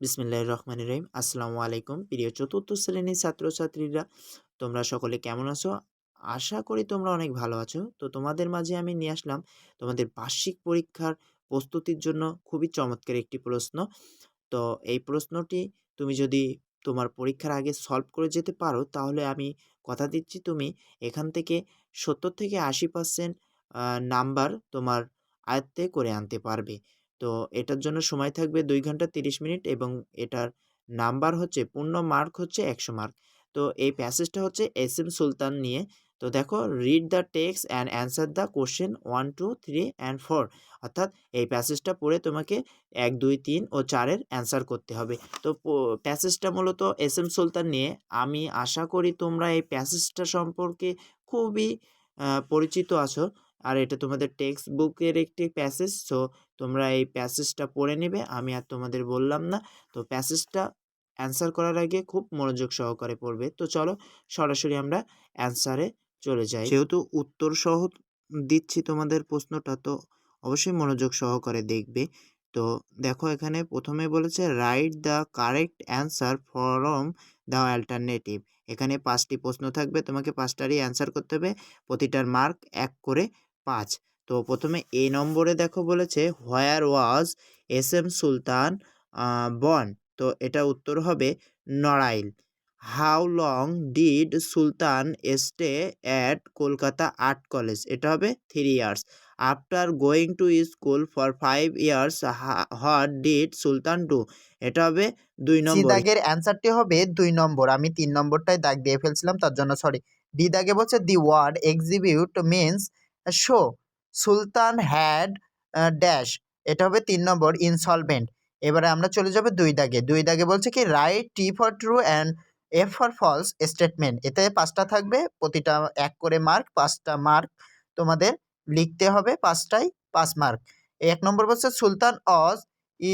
বিসমিল্লাহির রহমানির রহিম। আসসালামু আলাইকুম। প্রিয় চতুর্থ শ্রেণীর ছাত্রছাত্রীরা, তোমরা সকলে কেমন আছো? আশা করি তোমরা অনেক ভালো আছো। তো তোমাদের মাঝে আমি নিয়ে আসলাম তোমাদের বার্ষিক পরীক্ষার প্রস্তুতির জন্য খুবই চমৎকার একটি প্রশ্ন। তো এই প্রশ্নটি তুমি যদি তোমার পরীক্ষার আগে সলভ করে যেতে পারো, তাহলে আমি কথা দিচ্ছি তুমি এখান থেকে ৭০ থেকে ৮০% নাম্বার তোমার আয়ত্তে করে আনতে পারবে। তো এটার জন্য সময় থাকবে ২ ঘন্টা ৩০ মিনিট এবং এটার নাম্বার হচ্ছে পূর্ণ মার্ক হচ্ছে ১০০ মার্ক। তো এই প্যাসেজটা হচ্ছে এস এম সুলতান নিয়ে। তো দেখো, read the text and answer the question 1, 2, 3 and 4। অর্থাৎ এই প্যাসেজটা পড়ে তোমাকে ১, ২, ৩ ও ৪ এর অ্যান্সার করতে হবে। তো প্যাসেজটা মূলত এস এম সুলতান নিয়ে। আমি আশা করি তোমরা এই প্যাসেজটা সম্পর্কে খুবই পরিচিত আছো। আর এটা তোমাদের টেক্সট বুকের একটি প্যাসেজ। সো তোমরা এই প্যাসেজটা পড়ে নেবে। আমি আর তোমাদের বললাম না। তো প্যাসেজটা অ্যান্সার করার আগে খুব মনোযোগ সহকারে পড়বে। তো চলো সরাসরি আমরা অ্যান্সারে চলে যাই। যেহেতু উত্তর সহ দিচ্ছি তোমাদের প্রশ্নটা, তো অবশ্যই মনোযোগ সহকারে দেখবে। তো দেখো, এখানে প্রথমে বলেছে write the correct answer from the alternative. এখানে ৫টি প্রশ্ন থাকবে, তোমাকে ৫টারই অ্যান্সার করতে হবে। প্রতিটার মার্ক ১ করে ৫। তো প্রথমে এ নম্বরে দেখো বলেছে হোয়ার ওয়াজ এস এম সুলতান বর্ন। তো এটা উত্তর হবে Narail. How long did Sultan stay at Kolkata art college? এটা হবে 3 years. After going to school for 5 years what did Sultan do? এটা হবে ২ সি নম্বর। দাগের অ্যান্সারটি হবে ২ নম্বর। আমি ৩ নম্বরটায় দাগ দিয়ে ফেলছিলাম, তার জন্য সরি। ডি দাগে বলছে the word exhibit means show. Sultan had dash. এটা হবে ৩ নম্বর ইনসলভেন্ট। এবারে আমরা চলে যাবো ২ দাগে। ২ দাগে বলছে কি right T for true and F for false statement. এতে ৫টা থাকবে, প্রতিটা ১ করে মার্ক। ৫টা মার্ক তোমাদের লিখতে হবে, ৫টায় ৫ মার্ক। ১ নম্বর বলছে সুলতান অজ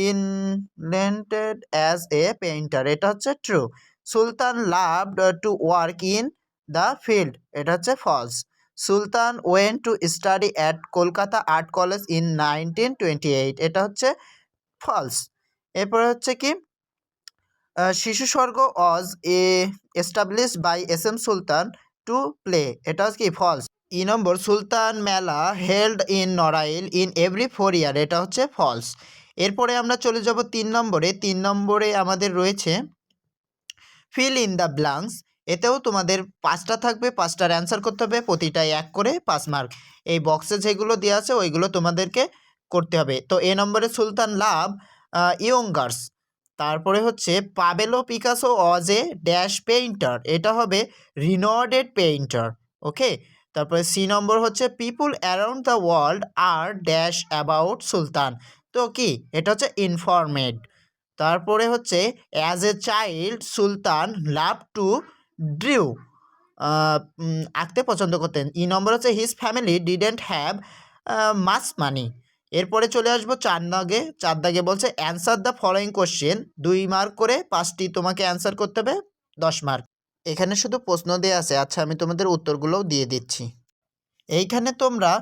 ইনভেন্টেড অ্যাজ এ পেইন্টার। এটা হচ্ছে true. Sultan loved to work in the field. এটা হচ্ছে false. Sultan went to study at Kolkata art college in 1928। এটা হচ্ছে ফলস। এরপরে হচ্ছে কি Shishu Swarga was a established by S M Sultan to play. এটা হচ্ছে কি false. E number Sultan Mela held in Narail in every 4 year. এটা হচ্ছে ফলস। এরপরে আমরা চলে যাব ৩ নম্বরে। ৩ নম্বরে আমাদের রয়েছে ফিল ইন দ্য ব্ল্যাঙ্কস। এতেও তোমাদের ৫টা থাকবে, ৫টার অ্যান্সার করতে হবে, প্রতিটায় ১ করে ৫ মার্ক। এই বক্সে যেগুলো দেওয়া আছে ওইগুলো তোমাদেরকে করতে হবে। তো এ নম্বরে সুলতান লাভ ইয়ঙ্গার্স। তারপরে হচ্ছে Pablo Picasso was a dash painter. এটা হবে রিনোর্ডেড পেইন্টার। ওকে। তারপরে সি নম্বর হচ্ছে people around the world are dash about Sultan. তো কি এটা হচ্ছে ইনফরমেড। তারপরে হচ্ছে as a child Sultan love to draw. আঁকতে পছন্দ করতেন। ই নম্বর হচ্ছে his family didn't have much money. এরপরে চলে আসবো ৪ দাগে। ৪ দাগে বলছে answer the following question. ২ mark করে ৫টি তোমাকে অ্যান্সার করতে হবে, ১০ মার্ক। এখানে শুধু প্রশ্ন দেওয়া আছে। আচ্ছা, আমি তোমাদের উত্তরগুলোও দিয়ে দিচ্ছি। এইখানে তোমরা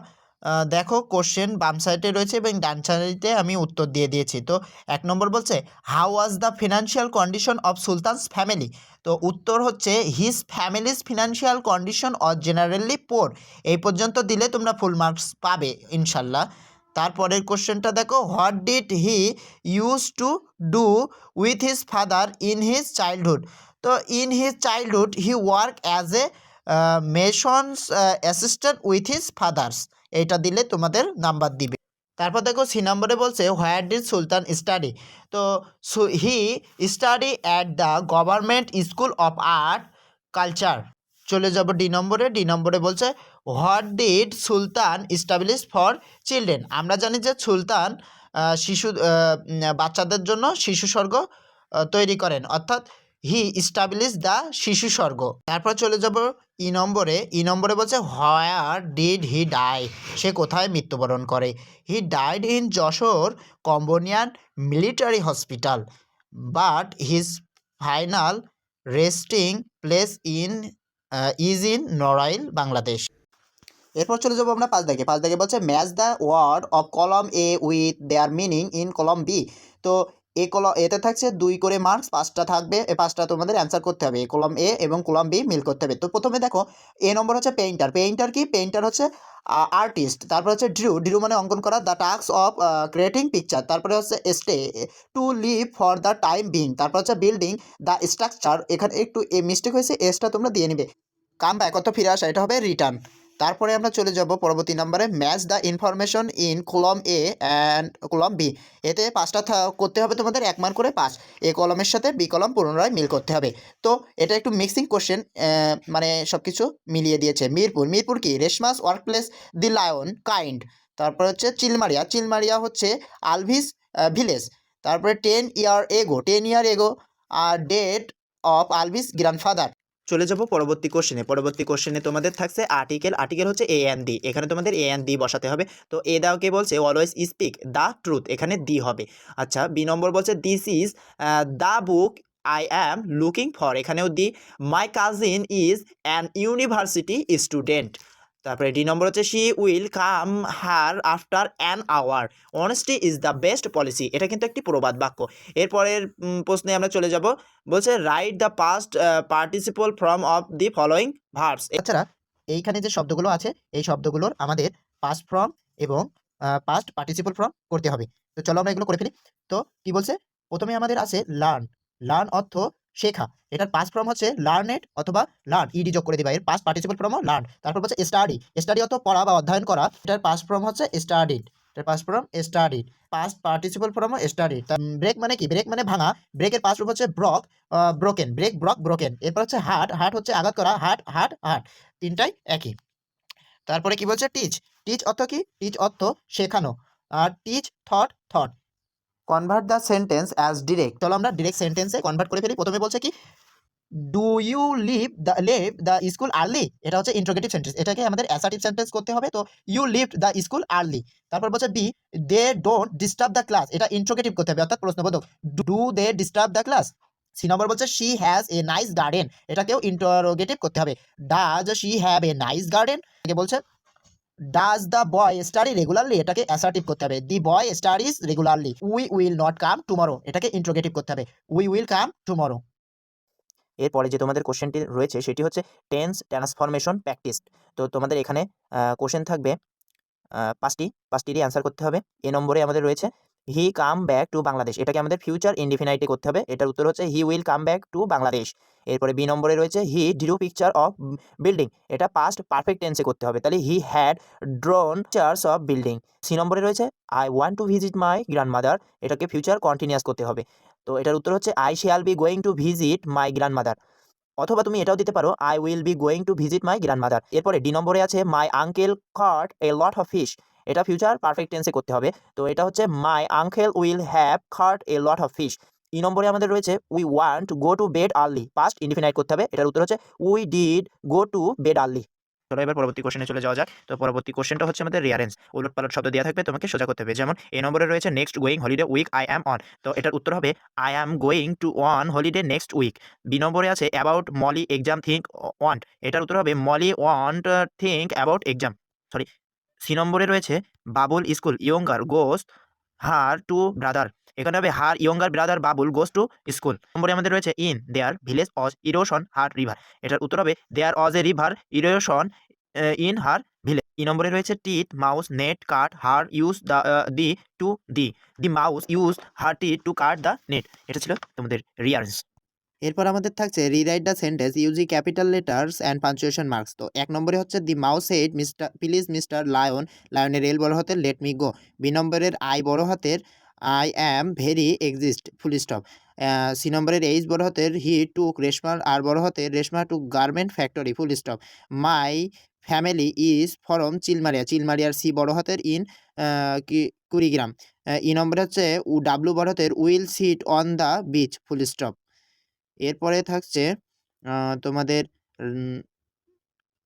দেখো কোশ্চেন বাম সাইডে রয়েছে এবং ডান সাইডে আমি উত্তর দিয়ে দিয়েছি। তো ১ নম্বর বলছে how was the financial condition of Sultan's family? তো উত্তর হচ্ছে his family's financial condition or generally poor. এই পর্যন্ত দিলে তোমরা ফুল মার্কস পাবে ইনশাল্লাহ। তারপরের কোশ্চেনটা দেখো what did he use to do with his father in his childhood? তো in his childhood he work as a mason's assistant with his father's. এইটা দিলে তোমাদের নাম্বার দিবে। তারপর দেখো সি নম্বরে বলছে হোয়ার ডিড সুলতান স্টাডি? তো he study at the government school of art culture. চলে যাব ডি নম্বরে। ডি নম্বরে বলছে what did Sultan establish for children? আমরা জানি যে সুলতান বাচ্চাদের জন্য শিশু স্বর্গ তৈরি করেন, অর্থাৎ হি ইস্টাবলিশ দ্য শিশু স্বর্গ। তারপর চলে যাব ই নম্বরে। ই নম্বরে বলছে হোয়ার ডিড হি ডাই? সে কোথায় মৃত্যুবরণ করে? He died in Jessore combined military hospital, but his final resting place is in Narail, Bangladesh. এরপর চলে যাবো আমরা ৫ দাগে। ৫ দাগে বলছে match the word of column A with their meaning in column B. তো এতে থাকছে 2 করে মার্কস, 5টা থাকবে, 5টা তোমাদের অ্যান্সার করতে হবে। কলাম এ এবং কলাম বি মিল করতে হবে। তো প্রথমে দেখো এ নম্বর হচ্ছে পেইন্টার। পেইন্টার কি? পেইন্টার হচ্ছে আর্টিস্ট। তারপর হচ্ছে ড্রু মানে অঙ্কন করা, the task of creating picture. তারপরে হচ্ছে stay, to live for the time being. তারপর হচ্ছে বিল্ডিং, দ্য স্ট্রাকচার। এখানে একটু মিস্টেক হয়েছে, এসটা তোমরা দিয়ে নিবে। কাম ব্যাক অর্থ ফিরে আসা, এটা হবে রিটার্ন। তারপরে আমরা চলে যাব পরবর্তী নম্বরে, ম্যাচ দ্য ইনফরমেশন ইন কলম এ অ্যান্ড কলম বি। এতে 5টা করতে হবে তোমাদের, 1 মার্ক করে 5। এ কলমের সাথে বি কলম পুনরায় মিল করতে হবে। তো এটা একটু মিক্সিং কোশ্চেন, মানে সব কিছু মিলিয়ে দিয়েছে। মিরপুর, মিরপুর কি? রেশমাস ওয়ার্ক প্লেস, দি লায়ন কাইন্ড। তারপর হচ্ছে চিলমারিয়া, চিলমারিয়া হচ্ছে আলভিস ভিলেজ। তারপরে 10 ইয়ার এগো, 10 ইয়ার এগো ডেট অফ আলভিস গ্র্যান্ডফাদার। চলে যাব পরবর্তী কোশ্চেনে। পরবর্তী কোশ্চেনে তোমাদের থাকছে আর্টিকেল। আর্টিকেল হচ্ছে এ অ্যান্ড দি। এখানে তোমাদের এ অ্যান্ড দি বসাতে হবে। তো এ দাওকে বলছে অলওয়েজ স্পিক দ্য ট্রুথ, এখানে দি হবে। আচ্ছা, বি নম্বর বলছে this is the book I am looking for, এখানেও the. My cousin is an university student. তারপরে ডি নম্বর হচ্ছে she will come her after an hour, honesty is the best policy, এটা কিন্তু একটি প্রবাদ বাক্য। এরপরের প্রশ্নে আমরা চলে যাব, বলছে write the past participle form of the following verbs. তাছাড়া এইখানে যে শব্দগুলো আছে, এই শব্দগুলোর আমাদের পাস্ট ফর্ম এবং পাস্ট পার্টিসিপল ফর্ম করতে হবে। তো চলো আমরা এগুলো করে ফেলি। তো কি বলছে? প্রথমে আমাদের আছে লার্ন। লার্ন অর্থ শেখা। এটার পাস্ট ফর্ম হচ্ছে লার্নেড অথবা লার্ন, ইডি যোগ করে দিবা। এর পাস্ট পার্টিসিপল ফর্মও লার্ন। তারপর হচ্ছে স্টাডি। স্টাডি অর্থ পড়া বা অধ্যয়ন করা। এটার পাস্ট ফর্ম হচ্ছে স্টাডিড। এটার past form studied. Past participle ফর্মও স্টাডিড। ব্রেক মানে কি? ব্রেক মানে ভাঙা। ব্রেকের পাস্ট ফর্ম হচ্ছে broke, broken. Break, broke, broken. এরপর হচ্ছে হার্ট। হার্ট হচ্ছে আঘাত করা। Hurt, hurt, hurt. তিনটাই একই। তারপরে কি বলছে? টিচ। টিচ অর্থ কি? টিচ অর্থ শেখানো। আর teach thought, thought. Convert the sentence as direct. চলো আমরা ডিরেক্ট সেন্টেন্সে কনভার্ট করে ফেলি। প্রথমে বলছে কি? Do you leave the school early? এটা হচ্ছে ইন্টারোগেটিভ সেন্টেন্স। এটাকে আমাদের অ্যাসার্টিভ সেন্টেন্স করতে হবে। তো you lived the school early. তারপর বলছে B, they don't disturb the class. এটা ইন্টারোগেটিভ করতে হবে, অর্থাৎ প্রশ্নবোধক। Do they disturb the class? C number বলছে she has a nice garden. এটাকেও ইন্টারোগেটিভ করতে হবে। Does she have a nice garden? একে বলছে does the boy study regularly? এটাকে অ্যাসার্টিভ করতে হবে। The boy studies regularly. We will not come tomorrow? এটাকে ইন্টারোগেটিভ করতে হবে। We will come tomorrow. এরপরে যে তোমাদের কোশ্চেনটি রয়েছে সেটি হচ্ছে টেন্স ট্রান্সফরমেশন প্র্যাকটিস। তো তোমাদের এখানে কোশ্চেন থাকবে 5টিরই অ্যান্সার করতে হবে। এ নম্বরে আমাদের রয়েছে he come back to Bangladesh, এটাকে আমাদের ফিউচার ইনডিফিনাইটে করতে হবে। এটার উত্তর হচ্ছে he will come back to Bangladesh. এরপরে বি নম্বরে রয়েছে he drew picture of building, এটা পাস্ট পারফেক্ট টেন্সে করতে হবে, তাহলে he had drawn pictures of building. C নম্বরে রয়েছে I want to visit my grandmother, এটাকে ফিউচার কন্টিনিউয়াস করতে হবে। তো এটার উত্তর হচ্ছে I shall be going to visit my grandmother. অথবা তুমি এটাও দিতে পারো I will be going to visit my grandmother. এরপরে ডি নম্বরে আছে my uncle caught a lot of fish, এটা ফিউচার পারফেক্ট টেন্সে করতে হবে। তো এটা হচ্ছে my uncle will have caught a lot of fish. E নম্বরে আমাদের রয়েছে we want go to bed early, past indefinite করতে হবে। এটার উত্তর হচ্ছে we did go to bed early. চলো এবার পরবর্তী কোশ্চেনে চলে যাওয়া যাক। তো পরবর্তী কোশ্চেনটা হচ্ছে আমাদের রিয়ারেঞ্জ, উলটপালট শব্দ দেওয়া থাকবে, তোমাকে সোজা করতে হবে। যেমন এ নম্বরে রয়েছে next going holiday week I am on, তো এটার উত্তর হবে I am going to on holiday next week. B নম্বরে আছে about Molly exam think want, এটার উত্তর হবে Molly want think about exam, sorry. C নম্বরে রয়েছে Babul school younger goes her to brother, এখানে হবে her younger brother Babul goes to school. নম্বরে আমাদের রয়েছে in their village was erosion her river, এটার উত্তর হবে there was a river erosion in her village. E নম্বরে রয়েছে teeth mouse net cut her use the the to the mouse use her teeth to cut the net. এটা ছিল তোমাদের rearrange. এরপর আমাদের থাকছে rewrite the sentence using capital letters and punctuation marks. তো 1 নম্বরে হচ্ছে the mouse said mister please mister lion, লায়নের এল বড় হাতের লেট মি গো। বি নম্বরের আই বড় হাতের I am very exist full stop. C নম্বরের এইচ বড় হাতের হি টুক রেশমার আর বড় হাতের Reshma took garment factory full stop. My family is from Chilmaria, চিলমারিয়ার সি বড় হাতের ইন কুড়িগ্রাম। ই নম্বরে হচ্ছে ডাব্লু বড় হাতের will sit on the beach full stop. এরপরে থাকছে তোমাদের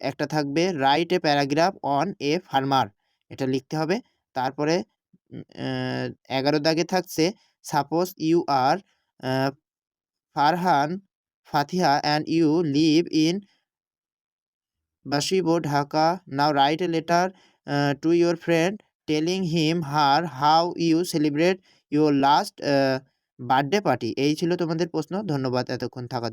একটা থাকবে write a paragraph on a farmer, এটা লিখতে হবে। তারপরে 11 দাগে থাকছে suppose you are Farhan Fatiha and you live in Basabo Dhaka, now write a letter to your friend telling him her how you celebrate your last birthday party. এই ছিল তোমাদের প্রশ্ন। ধন্যবাদ এতক্ষণ থাকার জন্য।